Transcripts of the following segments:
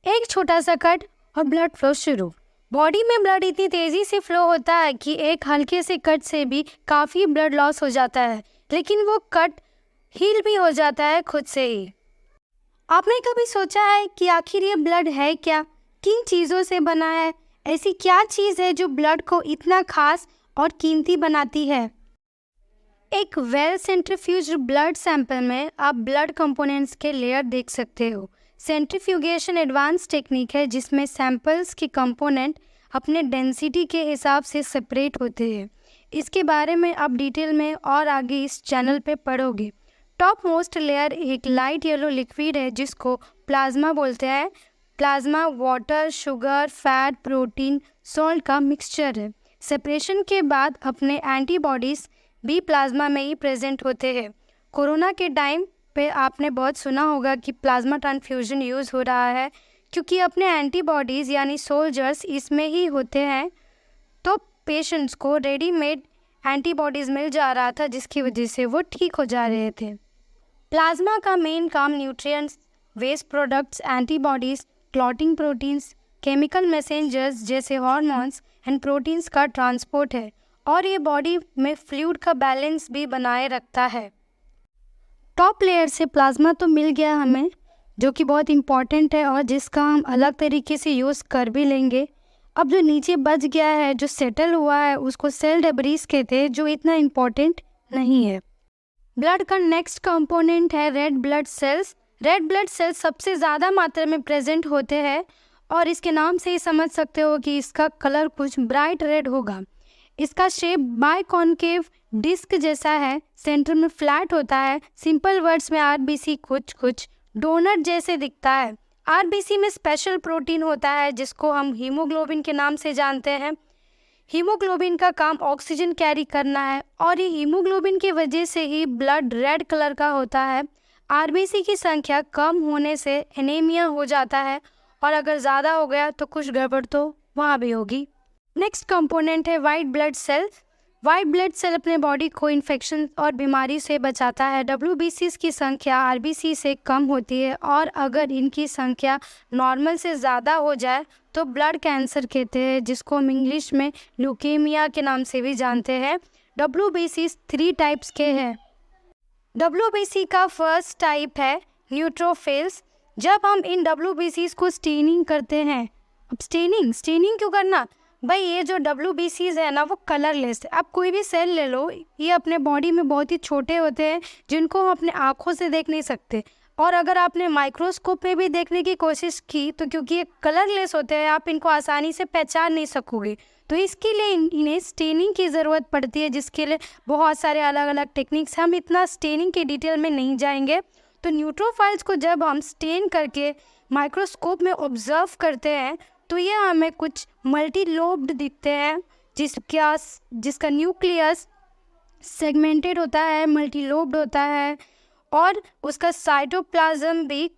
एक छोटा सा कट और ब्लड फ्लो शुरू। बॉडी में ब्लड इतनी तेजी से फ्लो होता है कि एक हल्के से कट से भी काफी ब्लड लॉस हो जाता है, लेकिन वो कट हील भी हो जाता है खुद से ही। आपने कभी सोचा है कि आखिर ये ब्लड है क्या, किन चीज़ों से बना है? ऐसी क्या चीज़ है जो ब्लड को इतना खास और कीमती बनाती है? एक वेल सेंट्रीफ्यूज्ड ब्लड सैंपल में आप ब्लड कंपोनेंट्स के लेयर देख सकते हो। सेंट्रीफ्यूगेशन एडवांस टेक्निक है जिसमें सैंपल्स के कंपोनेंट अपने डेंसिटी के हिसाब से सेपरेट होते हैं। इसके बारे में आप डिटेल में और आगे इस चैनल पे पढ़ोगे। टॉप मोस्ट लेयर एक लाइट येलो लिक्विड है जिसको प्लाज्मा बोलते हैं। Plasma water, sugar, fat, protein, salt का मिक्सचर है। सेपरेशन के बाद अपने एंटीबॉडीज़ भी प्लाज्मा में ही प्रेजेंट होते हैं। कोरोना के टाइम पे आपने बहुत सुना होगा कि प्लाज्मा ट्रांसफ्यूजन यूज़ हो रहा है, क्योंकि अपने एंटीबॉडीज़ यानी सोल्जर्स इसमें ही होते हैं, तो पेशेंट्स को रेडीमेड एंटीबॉडीज़ मिल जा रहा था जिसकी वजह से वो ठीक हो जा रहे थे। प्लाज्मा का मेन काम nutrients, waste products, antibodies, clotting proteins, chemical messengers जैसे हार्मोन्स एंड प्रोटीन्स का ट्रांसपोर्ट है, और ये बॉडी में फ्लूइड का बैलेंस भी बनाए रखता है। टॉप लेयर से प्लाज्मा तो मिल गया हमें, जो कि बहुत इम्पॉर्टेंट है और जिसका हम अलग तरीके से यूज़ कर भी लेंगे। अब जो नीचे बच गया है, जो सेटल हुआ है, उसको सेल डेब्रीज कहते हैं, जो इतना इम्पॉर्टेंट नहीं है। ब्लड का नेक्स्ट कंपोनेंट है red blood cells. Red blood cells सबसे ज़्यादा मात्रा में प्रेजेंट होते हैं और इसके नाम से ही समझ सकते हो कि इसका कलर कुछ ब्राइट रेड होगा। इसका शेप बाइकॉन्केव डिस्क जैसा है, सेंटर में फ्लैट होता है। सिंपल वर्ड्स में आरबीसी कुछ डोनट जैसे दिखता है। आरबीसी में स्पेशल प्रोटीन होता है जिसको हम हीमोग्लोबिन के नाम से जानते हैं। हीमोग्लोबिन का काम ऑक्सीजन कैरी करना है और ये हीमोग्लोबिन की वजह से ही ब्लड रेड कलर का होता है। आरबीसी की संख्या कम होने से एनीमिया हो जाता है, और अगर ज़्यादा हो गया तो कुछ गड़बड़ तो वहाँ भी होगी। नेक्स्ट कंपोनेंट है white blood cell. White blood cell अपने बॉडी को इन्फेक्शन और बीमारी से बचाता है। डब्ल्यूबीसीज़ की संख्या आरबीसी से कम होती है, और अगर इनकी संख्या नॉर्मल से ज़्यादा हो जाए तो ब्लड कैंसर कहते हैं, जिसको हम इंग्लिश में ल्यूकेमिया के नाम से भी जानते हैं। डब्ल्यूबीसीज़ 3 टाइप्स के हैं। डब्ल्यूबीसी का फर्स्ट टाइप है न्यूट्रोफिल्स। जब हम इन डब्ल्यूबीसीज़ को स्टेनिंग करते हैं, अब स्टेनिंग क्यों करना भाई? ये जो डब्ल्यूबीसीज़ है ना, वो कलरलेस है। आप कोई भी सेल ले लो, ये अपने बॉडी में बहुत ही छोटे होते हैं जिनको हम अपने आँखों से देख नहीं सकते, और अगर आपने माइक्रोस्कोप में भी देखने की कोशिश की तो क्योंकि ये कलरलेस होते हैं, आप इनको आसानी से पहचान नहीं सकोगे। तो इसके लिए इन्हें स्टेनिंग की ज़रूरत पड़ती है, जिसके लिए बहुत सारे अलग अलग टेक्निक्स। हम इतना स्टेनिंग के डिटेल में नहीं जाएंगे। तो न्यूट्रोफाइल्स को जब हम स्टेन करके माइक्रोस्कोप में ऑब्जर्व करते हैं तो ये हमें कुछ मल्टी लोब्ड दिखते हैं, जिसका न्यूक्लियस सेगमेंटेड होता है, मल्टी लोब्ड होता है, और उसका साइटोप्लाज्म भी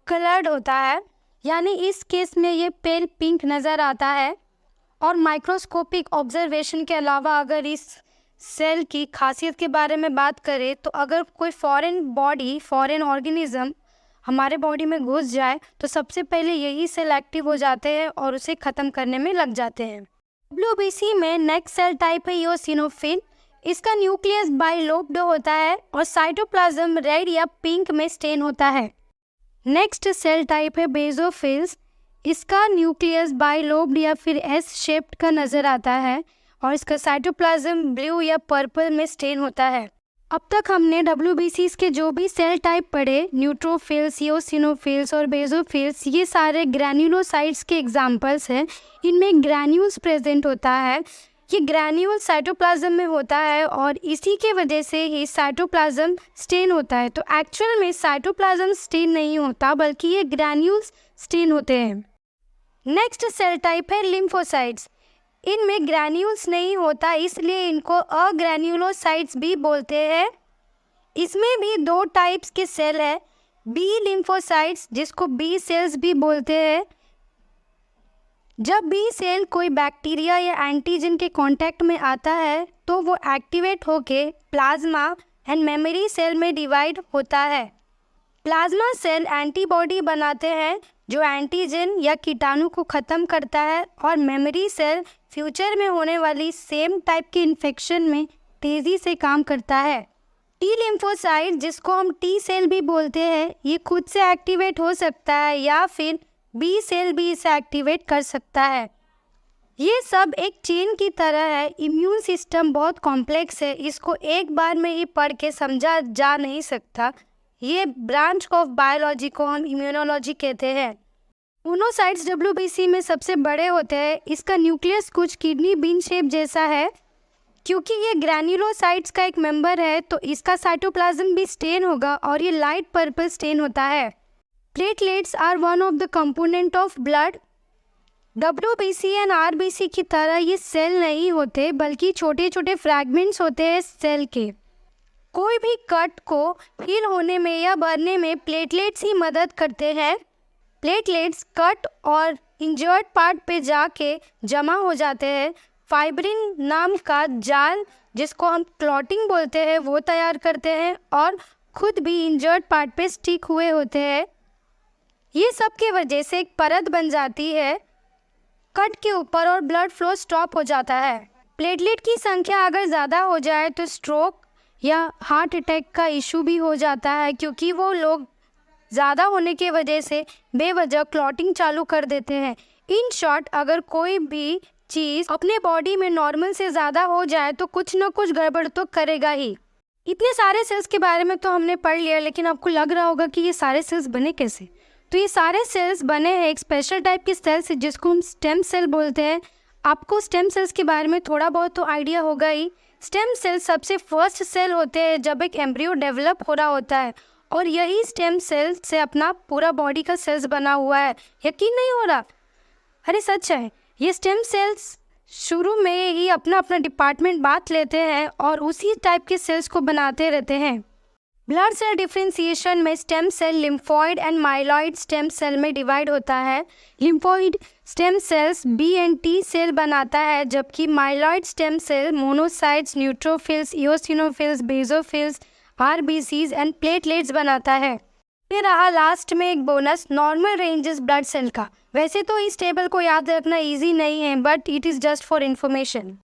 कलर्ड होता है, यानी इस केस में ये पेल पिंक नज़र आता है। और माइक्रोस्कोपिक ऑब्जर्वेशन के अलावा अगर इस सेल की खासियत के बारे में बात करें तो अगर कोई फॉरेन ऑर्गेनिज्म हमारे बॉडी में घुस जाए तो सबसे पहले यही सेल एक्टिव हो जाते हैं और उसे ख़त्म करने में लग जाते हैं। डब्ल्यूबीसी में नेक्स्ट सेल टाइप है इओसिनोफिल। इसका न्यूक्लियस बाइलोब्ड होता है और साइटोप्लाज्म रेड या पिंक में स्टेन होता है। नेक्स्ट सेल टाइप है बेसोफिल्स। इसका न्यूक्लियस बाइलोब्ड या फिर एस शेप्ड का नज़र आता है, और इसका साइटोप्लाज्म ब्लू या पर्पल में स्टेन होता है। अब तक हमने डब्ल्यूबीसीज़ के जो भी सेल टाइप पढ़े, न्यूट्रोफिल्स, इओसिनोफिल्स और बेसोफिल्स, ये सारे ग्रैन्युलोसाइट्स के एग्जाम्पल्स हैं। इनमें ग्रैन्यूल्स प्रेजेंट होता है। ये ग्रैन्यूल साइटोप्लाज्म में होता है और इसी के वजह से ही साइटोप्लाज्म स्टेन होता है। तो एक्चुअल में साइटोप्लाज्म स्टेन नहीं होता, बल्कि ये ग्रैन्यूल्स स्टेन होते हैं। नेक्स्ट सेल टाइप है लिम्फोसाइट्स। इनमें ग्रैन्यूल्स नहीं होता, इसलिए इनको अग्रैन्युलोसाइट्स भी बोलते हैं। इसमें भी 2 टाइप्स के सेल है, बी लिम्फोसाइट्स, जिसको बी सेल्स भी बोलते हैं। जब बी सेल कोई बैक्टीरिया या एंटीजन के कांटेक्ट में आता है तो वो एक्टिवेट होके प्लाज्मा एंड मेमोरी सेल में डिवाइड होता है। प्लाज्मा सेल एंटीबॉडी बनाते हैं जो एंटीजन या कीटाणु को ख़त्म करता है, और मेमोरी सेल फ्यूचर में होने वाली सेम टाइप के इन्फेक्शन में तेज़ी से काम करता है। टी लिम्फोसाइट, जिसको हम टी सेल भी बोलते हैं, ये खुद से एक्टिवेट हो सकता है या फिर बी सेल भी इसे एक्टिवेट कर सकता है। ये सब एक चेन की तरह है। इम्यून सिस्टम बहुत कॉम्प्लेक्स है, इसको एक बार में ही पढ़ के समझा जा नहीं सकता। ये ब्रांच ऑफ बायोलॉजी को हम इम्यूनोलॉजी कहते हैं। मोनोसाइट्स डब्ल्यूबीसी में सबसे बड़े होते हैं। इसका न्यूक्लियस कुछ किडनी बीन शेप जैसा है। क्योंकि ये ग्रैन्युलोसाइट्स का एक मेंबर है, तो इसका साइटोप्लाज्म भी स्टेन होगा और ये लाइट पर्पल स्टेन होता है। Platelets are one of the component of blood. WBC and RBC की तरह ये सेल नहीं होते, बल्कि छोटे छोटे फ्रैगमेंट्स होते हैं सेल के। कोई भी कट को हील होने में या भरने में प्लेटलेट्स ही मदद करते हैं। प्लेटलेट्स कट और इंजर्ड पार्ट पे जाके जमा हो जाते हैं। फाइब्रिन नाम का जाल, जिसको हम क्लॉटिंग बोलते हैं, वो तैयार करते हैं और खुद भी इंजर्ड पार्ट पे स्टिक हुए होते हैं। ये सब के वजह से एक परत बन जाती है कट के ऊपर और ब्लड फ्लो स्टॉप हो जाता है। प्लेटलेट की संख्या अगर ज़्यादा हो जाए तो स्ट्रोक या हार्ट अटैक का इशू भी हो जाता है, क्योंकि वो लोग ज़्यादा होने की वजह से बेवजह क्लॉटिंग चालू कर देते हैं। इन शॉर्ट, अगर कोई भी चीज़ अपने बॉडी में नॉर्मल से ज़्यादा हो जाए तो कुछ ना कुछ गड़बड़ तो करेगा ही। इतने सारे सेल्स के बारे में तो हमने पढ़ लिया, लेकिन आपको लग रहा होगा कि ये सारे सेल्स बने कैसे। तो ये सारे सेल्स बने हैं एक स्पेशल टाइप के सेल से, जिसको हम स्टेम सेल बोलते हैं। आपको स्टेम सेल्स के बारे में थोड़ा बहुत तो आइडिया होगा ही। स्टेम सेल सबसे फर्स्ट सेल होते हैं जब एक एम्ब्रियो डेवलप हो रहा होता है, और यही स्टेम सेल से अपना पूरा बॉडी का सेल्स बना हुआ है। यकीन नहीं हो रहा? अरे सच है। ये स्टेम सेल्स शुरू में ही अपना अपना डिपार्टमेंट बांट लेते हैं और उसी टाइप के सेल्स को बनाते रहते हैं। ब्लड सेल डिफ्रेंसिएशन में stem cell lymphoid and myeloid stem cell में डिवाइड होता है। Lymphoid stem cells B and T cell बनाता है, जबकि myeloid stem cell monocytes, neutrophils, eosinophils, basophils, RBCs and platelets बनाता है। फिर रहा लास्ट में एक bonus, normal ranges blood cell का। वैसे तो इस टेबल को याद रखना इजी नहीं है, but it is just for information.